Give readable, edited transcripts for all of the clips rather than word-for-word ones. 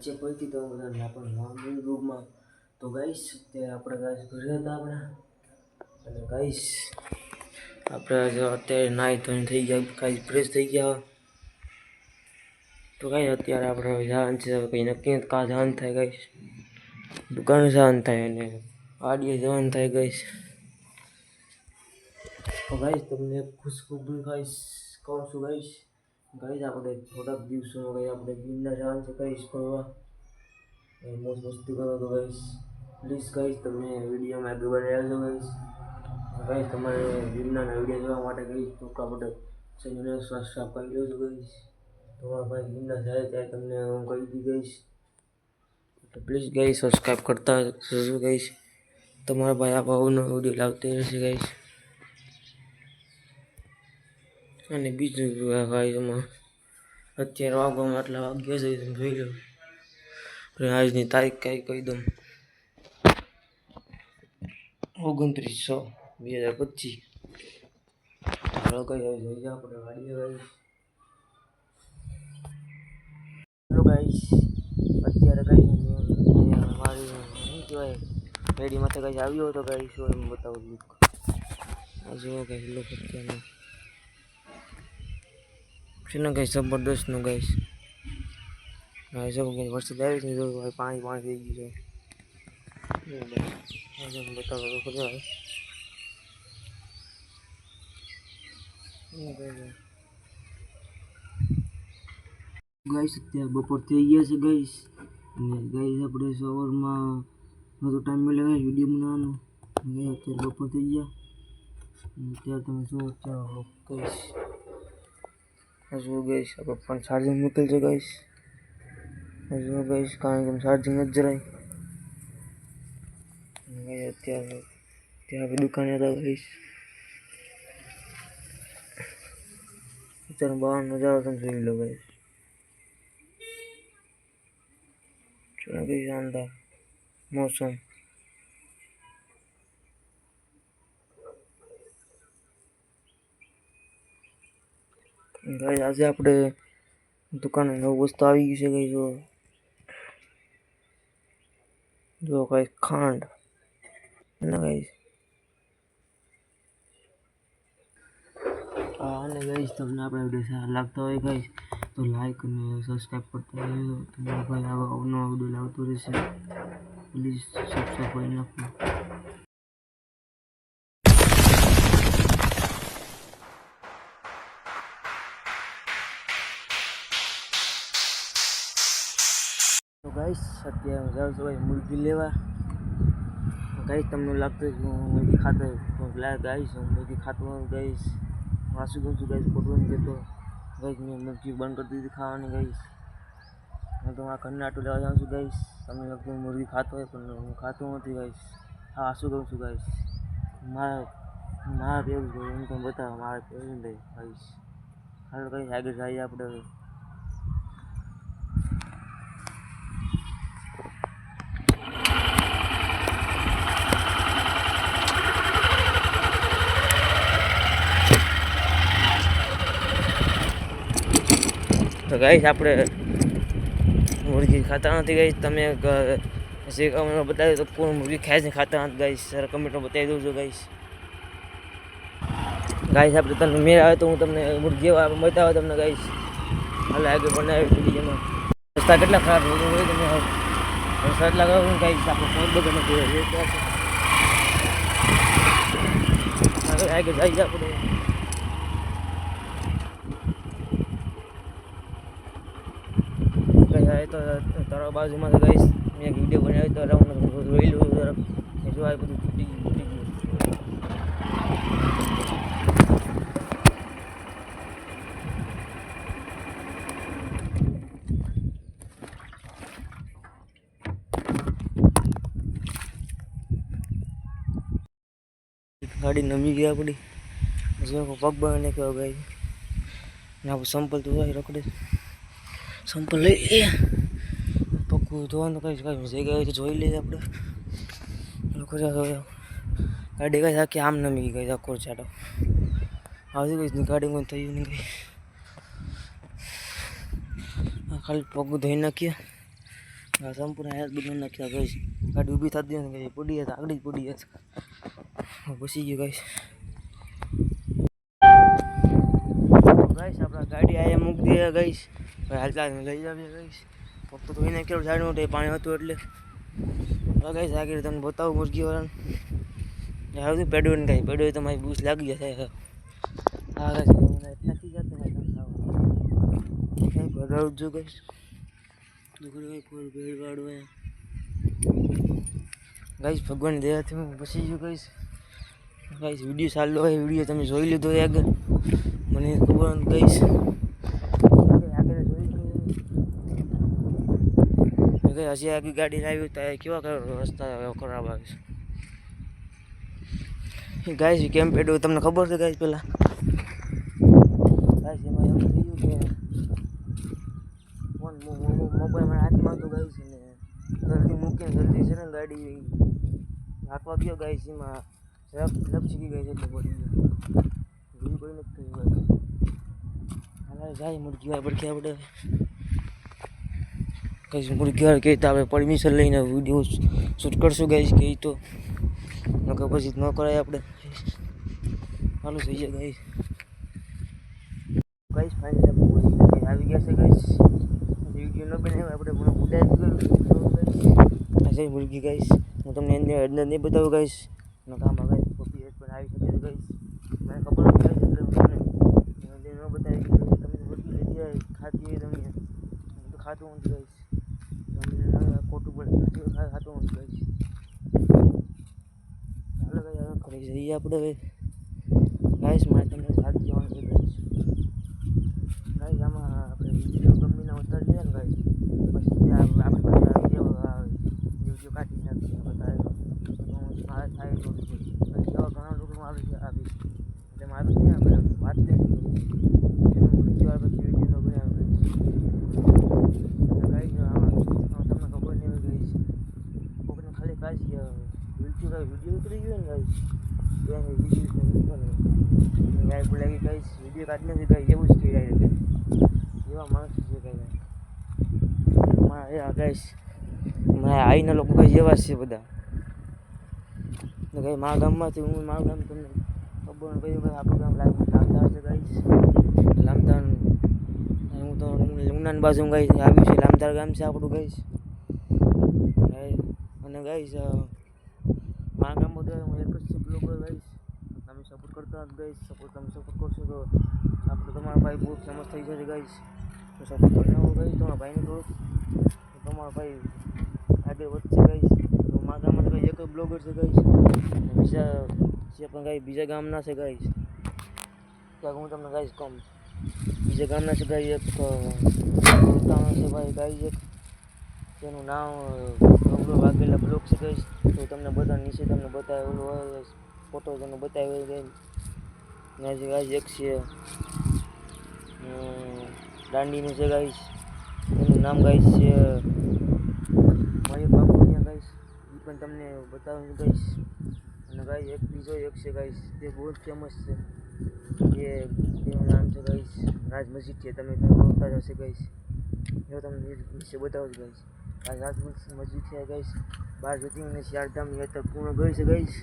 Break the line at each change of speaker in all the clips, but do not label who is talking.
વચ્ચે પહોંચી તો બધા આપણે રૂમમાં તો ગાઈશ તે આપણે ગાઈશ ઘરે હતા આપણે અને ગાઈશ આપણે અત્યારે નાહી ધોઈને થઈ ગયા ગાઈશ ફ્રેશ થઈ ગયા તો ગાઈશ અત્યારે આપણે જવાનું છે કંઈ નક્કી કાં જવાનું થાય ગાઈશ દુકાને જવાનું થાય અને વાડીએ જવાનું થાય ગાઈશ તો ગાઈશ તમને ખુશખબરી ગાઈશ કહું છું ગાઈશ આપણે થોડાક દિવસોમાં ગાઈશ આપણે ગિરનાર જવાનું છે ગાઈશ ફરવા મોજ મસ્તી કરો તો ગાઈશ પ્લીઝ ગાઈશ તમે વિડીયોમાં આગળ બનાવી આવજો ગાઈશ તમારે ગિરનારના વિડીયો જોવા માટે ગાઈશ તો આપણે ચેનલને સબસ્ક્રાઈબ કરી લેજો ગાઈશ તમારા ભાઈ ગિરનાર જાય ત્યારે તમને હું કહી દી ગાઈશ તો પ્લીઝ ગાઈશ સબસ્ક્રાઈબ કરતા રહેજો ગાઈશ તમારા ભાઈ આ ભાવનો વિડીયો લાવते રહેશે ગાઈશ અને બીજું ગાઈશ એમાં અત્યારે વાગવામાં આટલા વાગ્યા છે તમે જોઈ લો આજની તારીખ કઈ કહી દઉં 29/6/2025 ચાલો કઈ જઈએ આપણે વાડીએ ગાઈશ હેલો ગાઈશ અત્યારે કઈ મારી શું કહેવાય રેડીમાંથી કઈ આવ્યો હતો ગાઈશ એમ બતાવું લુક આ જુઓ ગાઈશ લુક અત્યારનો છે ને ગાઈશ જબરદસ્તનું ગાઈશ હા જો ગાઈશ વરસાદ આવી છે જો પાણી થઈ ગયું છે બતાવો ગાઈશ અત્યારે બપોર થઈ ગયા છે ગાઈશ અને ગાઈશ આપણે સવારમાં બધો ટાઈમ મળે ગાઈશ વિડીયો બનાવવાનો અત્યારે બપોર થઈ ગયા અત્યારે તમે શું અત્યારે ગાઈશ હજુ ગાઈશ આપણે પણ ચાર્જિંગ નીકળશે ગાઈશ હજુ ગાઈશ કારણ કે ચાર્જિંગ જ જરાય અત્યારે ત્યાં આપણે દુકાને હતા ગાઈશ અત્યારે બહાર નજારો તમે જોઈ લો ગાઈશ शानदार मौसम गाइस आज આપણે દુકાને નવ વસ્તુ આવી ગઈ છે ગાઈસ જો ગાઈસ ખાંડ ના ગાઈસ અને ગાઈસ તમને આપણા વિડિયો સારા લાગતા હોય ગાઈસ તો લાઈક અને સબસ્ક્રાઇબ કરતા રહેજો તમારા ભાઈ આવા અવનવા વિડીયો લાવતો રહેશે પ્લીઝ સબસ્ક્રાઇબ કરી નાખો તો ગાઈસ અત્યારે જાઉં છું મુરગી લેવા ગાઈસ તમને લાગતું કે હું મુરગી ખાતો ગાઈસ હું મુરગી ખાતો ગાઈસ વાસુ ગયું છું ગાઈસ ફોટો નહીં દેતો गाइस मैं मुर्गी बंद कर दी थी खाने गाइस मैं तो वहाँ करना आटो लेवा जाऊँ गाइस તમને લગતું મુર્ગી ખાતો હોય પણ હું ખાતો નથી ગાઈસ હા શું કહું છું ગાઈસ મારા પેલું હું તમને બતાવો મારા પેલું દે ગાઈસ હાલો ગાઈસ આગળ જઈએ આપણે तो गाइस આપણે मुर्गी खाता नहीं गाइस તમે જે અમને બતાવ્યું તો કોણ મુર્ગી ખાય છે ખાતા નથી ગાઈસ સર કમેન્ટમાં બતાવી દઉં છું ગાઈસ આપણે તમને મેળ આવે તો હું તમને મુર્ગી બતાવો તમને ગાઈસ હાલ આગળ બનાવી વિડીયોમાં રસ્તા કેટલા ખરાબ હોય તમે વરસાદ લગાવું ગાઈસ આપણે ફોન બગડને આગળ જઈએ આપણે तो तारा बाजू में गाइस मैं एक वीडियो बनाई तो रोई लो जरा जो आ બધું તૂટી ગયું ગાડી નમી ગઈ આપણી જો પગ બને કે ગાઈસ ના સંપલ તો રખડે સંપલ લઈ પગ ધોવાનું કઈ જગ્યા હોય તો જોઈ લઈએ આપણે લોકો ગાડી કઈ આખી આમ નમી ગઈ આખો ચાટો આવી ગઈ ગાડી કોઈ થયું નહીં ગઈ ખાલી પગ ધોઈ નાખીએ આ સંપૂર્ણ હેલ્થ બદલી નાખ્યા ગઈશ. ગાડી ઊભી થતી ને પડી હતી, આગળ જ પડી હતી. પછી ગયું ગઈશ. ગઈશ આપણા ગાડી આયા મૂકી દે ગઈશ. હાલતા લઈ આવીએ ગઈશ. ફક્ત તો એને કેવું સાઈડ મોટે પાણી હતું એટલે ગઈશ આગળ તમને બતાવું મુરગીવાળાને આવતું પેડો ને કાંઈ પેડો તમારી બૂસ લાગી જશે. હા થાકી જતો કંઈ ભગાવું છું ગઈશ. ભેળવાળું ગઈશ ભગવાન દયાથી હું પછી ગયું ગઈશ. ગઈશ વિડીયો ચાલુ હોય, વિડીયો તમે જોઈ લીધો આગળ, મને ખબર ગઈશ આગળ જોઈ ગઈ. હજી આગળ ગાડી લાવી તો કેવા રસ્તા ખરાબ આવે છે ગાઈસ. કેમ પેડો તમને ખબર છે ગાઈસ? પેલા ગાઈસ એમાં એવું થયું કે ફોન મોબાઈલ મારા હાથમાં તો ગાઈસ ને જલ્દી મૂકીને જલ્દી છે ને ગાડી હાંકવા ગયો ગાઈસ. એમાં લપસી ગઈ એટલે પડી ગયો. બીજું કોઈ નથી થયું ગાઈસ. હાલ જાય મુરગીવાર પડખે આપણે કઈ મુરગીવાર કહે તો આપણે પરમિશન લઈને વિડીયો શૂટ કરશું ગાઈસ. કહી તો નકર પછી ન કરાય આપણે. ચાલુ થઈ જાય ગાઈસ. ગાઈસ ફાઇનલી આપણે આવી ગયા છે ગાઈસ. વિડીયો ન બનાવ્યો આપણે મને ઉડાવી ગયું ગાઈસ. આ મુરગી ગાઈસ હું તમને અંદર નહીં બતાવું ગાઈસ. નકામાં ગાઈસ કોપીરાઈટ પણ આવી શકે છે ગાઈસ. મને ખબર નથી ગાઈસ એટલે મને ન બતાવી. તમે મુરગી લઈ જાય ખાતી હોય તમને તો ખાતું નથી ગાઈસ. તમને ખોટું પડે ખાતું નથી ગાઈસ. ચાલો ગાઈસ કરી જઈએ આપણે હવે ગાઈસ. મારે તમને વાત કહેવાનું છે ગાઈસ. ગાઈસ આમાં આપણે વિડીયો ગમીને ઉતારી દઈએ ને ગાઈસ પછી ત્યાં આપણે બધા કેવા વિડીયો કાઢી નાખીએ બધા મારે થાય થોડું એવા ઘણા લોકો આવે છે આવી એટલે મારું નહીં આપણે વાત કરીએ વિડીયો પછી વિડીયો ન બનાવે ગાઈસ. આમાં તમને ખબર નહીં હોય ગાઈસ. કોઈને ખાલી કાંઈ વિડીયો ઉતરી ગયો ને ગાઈસ ત્યાં વિડીયો ગાય બોલાવી ગાઈસ વિડીયો કાઢી નથી ગાઈસ. એવું જ કહેવાય છે એવા માણસ છે ગાઈસ. ગાઈસ મારા આઈના લોકો ગાઈસ એવા જ છે બધા. ગાઈ મારા ગામમાંથી હું મારું ગામ તમને ખબર કહ્યું ભાઈ આપણું ગામ લામધાર છે ગાઈસ. લામધાર હું તો લુણાની બાજુ ગાઈસ આવ્યું છે. લામધાર ગામ છે આપણું ગાઈસ. અને ગાઈસ મારા ગામ બધા હું એક જ છું બ્લોગર ગાઈસ. તમે સપોર્ટ કરતા ગાઈસ. તમે સપોર્ટ કરશો તો આપણે તમારા ભાઈ બહુ ફેમસ થઈ જશે ગાઈસ. તો સપોર્ટ કરને હો ગાઈસ તમારા ભાઈને થોડુંક તમારા ભાઈ આગળ વધશે ગાઈસ. તો મારા ગામમાં તો ગાઈસ એક જ બ્લોગર છે ગાઈસ. બીજા છે પણ ગાઈસ બીજા ગામના છે ગાઈસ. ત્યાં હું તમને ગાઈસ કહું બીજા ગામના છે ગાઈસ. એક છે ભાઈ ગાઈસ એક તેનું નામ ડોંગરો વાઘેલા બ્લોગ છે ગાઈસ. તો તમને બધા નીચે તમને બતાવે ઓલું હોય ફોટો તમને બતાવ્યો ગાઈસ. ત્યાં ગાઈસ એક છે દાંડીનું છે ગાઈસ. એનું નામ ગાઈસ છે મયુર બાપુનિયા ગાઈસ. એ પણ તમને બતાવું ગાઈસ. અને ગાઈસ એક બીજો એક છે ગાઈસ તે બહુ જ ફેમસ છે. તેનું નામ છે ગાઈસ રાજ મસ્જિદ છે. તમે ઓળખતા હશે ગાઈસ. જો તમને નીચે બતાવું ગાઈસ. આ રાજ મસ્જિદ છે ગાઈસ. 12 જ્યોતિર્લિંગની ચારધામની યાત્રા પૂર્ણ કરી છે ગાઈસ.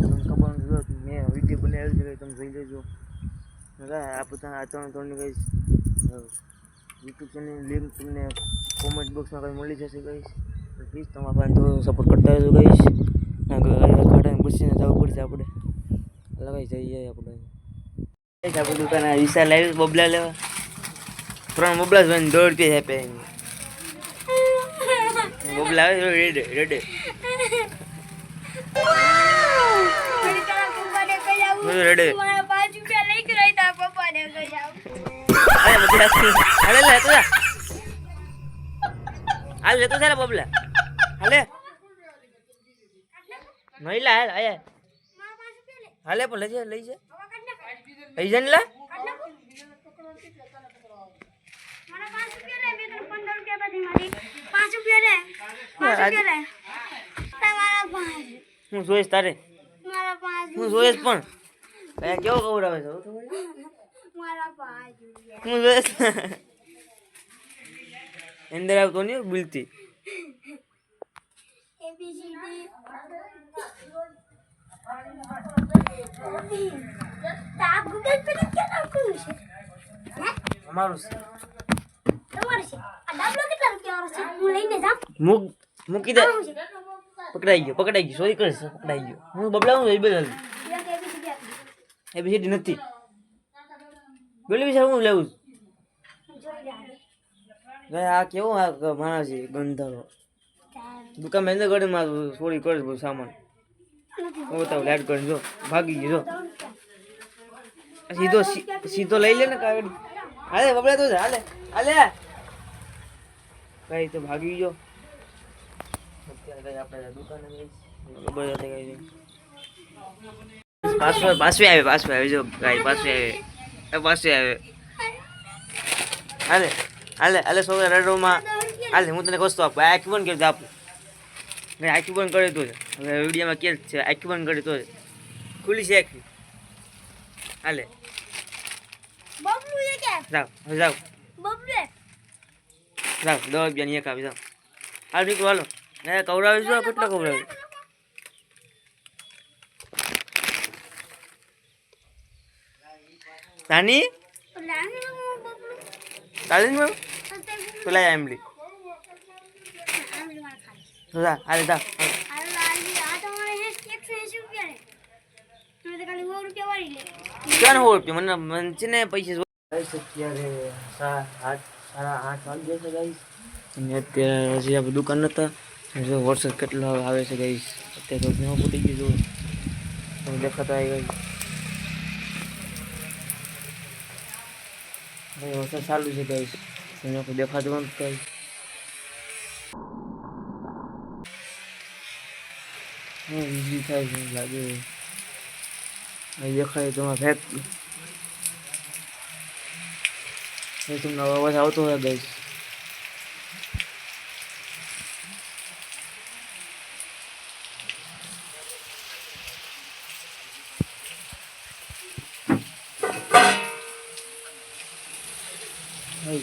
તમને ખબર નથી મેં વિડીયો બનાવ્યો છે ગાઈસ. તમે જોઈ લેજો. આ પોતાના આ ત્રણની ગાઈસ યુટ્યુબ ચેનલની લિંક તમને કોમેન્ટ બોક્સમાં કંઈ મળી જશે ગાઈસ. પ્લીઝ તમારા ભાઈને થોડું સપોર્ટ કરતા રહેજો ગાઈસ. ગાડાને પૂછીને જવું પડશે આપણે. લગાઈ જઈએ આપણે આપણે દુકાને વિશાલ લાવી બબલા લેવા. 3 બબલા જ 100 રૂપિયા આપે. બબલા આવે રેડે રેડે રેડે હાલે લે તું હાલ લેતો છે બબલા હાલે નહીં લા હાલ આયા હાલે પણ લઈ જાય લઈ જાય લા હું જોઈશ તારે હું જોઈશ પણ કેવો ખવડાવે છે હું જોઈશ અંદર આવતો નહીં બોલતી અમારું મૂકી દે. પકડાઈ ગયો સોરી કરીશ. પકડાઈ ગયો. હું બબલાવું એ બધા એબીસીડી નથી બોલી વિશે હું લેવું આ કેવું આ માણસ છે ગંધારો દુકાન મેં ગળીમાં ચોરી કરે બધું સામાન હું બતાવું લાઈટ કરીને જો ભાગી ગયો જો સીધો લઈ લે ને કાગડી હાલે બબલા તો હાલે હાલે કઈ તો ભાગી ગયો અત્યારે આપણે દુકાને ખબર હતી કઈ પાછું આવે જો ગાય પાછું આવે હાલે હાલે હાલે છોકરા રડવામાં હાલે હું તને વસ્તુ આપું આખી બંધ કરી આપું મેં આખી બંધ કરી તો હવે વિડીયોમાં કે છે આખી બંધ કરી તો ખુલ્લી છે આખી હાલે જાઓ જાઓ જાઓ 10 રૂપિયાની એક આપી જાઓ હાલ નીકળો હાલો કવડાવીશું કેટલા કવડાવ્યું નાની ચાલી મેમ તો લાય એમલી હાલે જા ક્યાં 100 રૂપિયા મને છે ને પૈસા અત્યારે 7:30 વાગી છે ગાઈસ અને અત્યારે હજી આપણે દુકાન નતા જો વરસાદ કેટલો આવે છે ગાઈસ અત્યારે તો ઘણો ફૂટી ગયું જો દેખાતા આવી ગઈ વરસાદ ચાલુ છે ગાઈસ એને કોઈ દેખાતું નથી ગાઈસ ઈઝી થાય છે લાગે દેખાય તો ફેક તમને અવાજ આવતો હોય ગાઈસ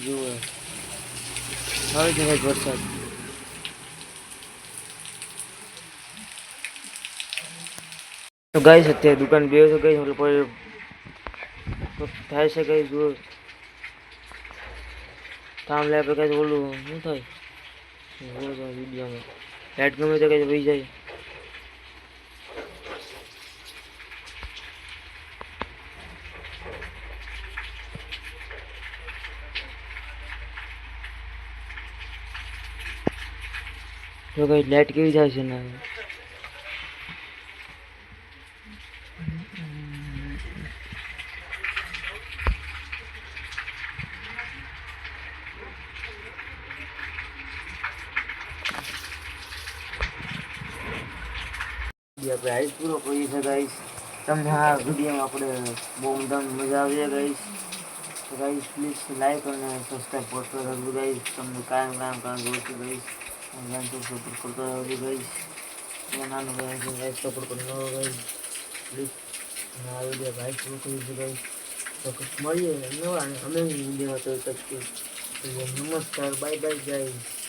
જુઓ હવે જાય વરસાદ તો ગાઈસ અત્યારે દુકાન બે તો ગઈ મતલબ થાય છે ગાઈસ જુઓ કામ લે આપણે કઈ ઓલું શું થાય વિડીયોમાં લાઈટ ગમે તો કઈ વહી જાય તો કઈ લાઈટ કેવી જાય છે ને આપણે આઈસ પૂરો કરીએ છીએ ગાઈસ તમને આ વિડીયોમાં આપણે બહુ મજા આવી ગાઈસ તો ગાઈસ પ્લીઝ લાઈક અને સબસ્ક્રાઈબ કરતો રહેજો ગાઈસ તમને કાયમ જોઈતું ગાઈસ ઓનલાઈન તો સપોર્ટ કરતો રહેજો ગાઈસ નાનું ગાઈસ સપોર્ટ કરતો ગાઈસ પ્લીઝ આ વિડીયો લાઈક પૂરો કરીશું ગાઈસ તો મળીએ નવા અમે વિડીયો તો નમસ્કાર બાય બાય ગાઈસ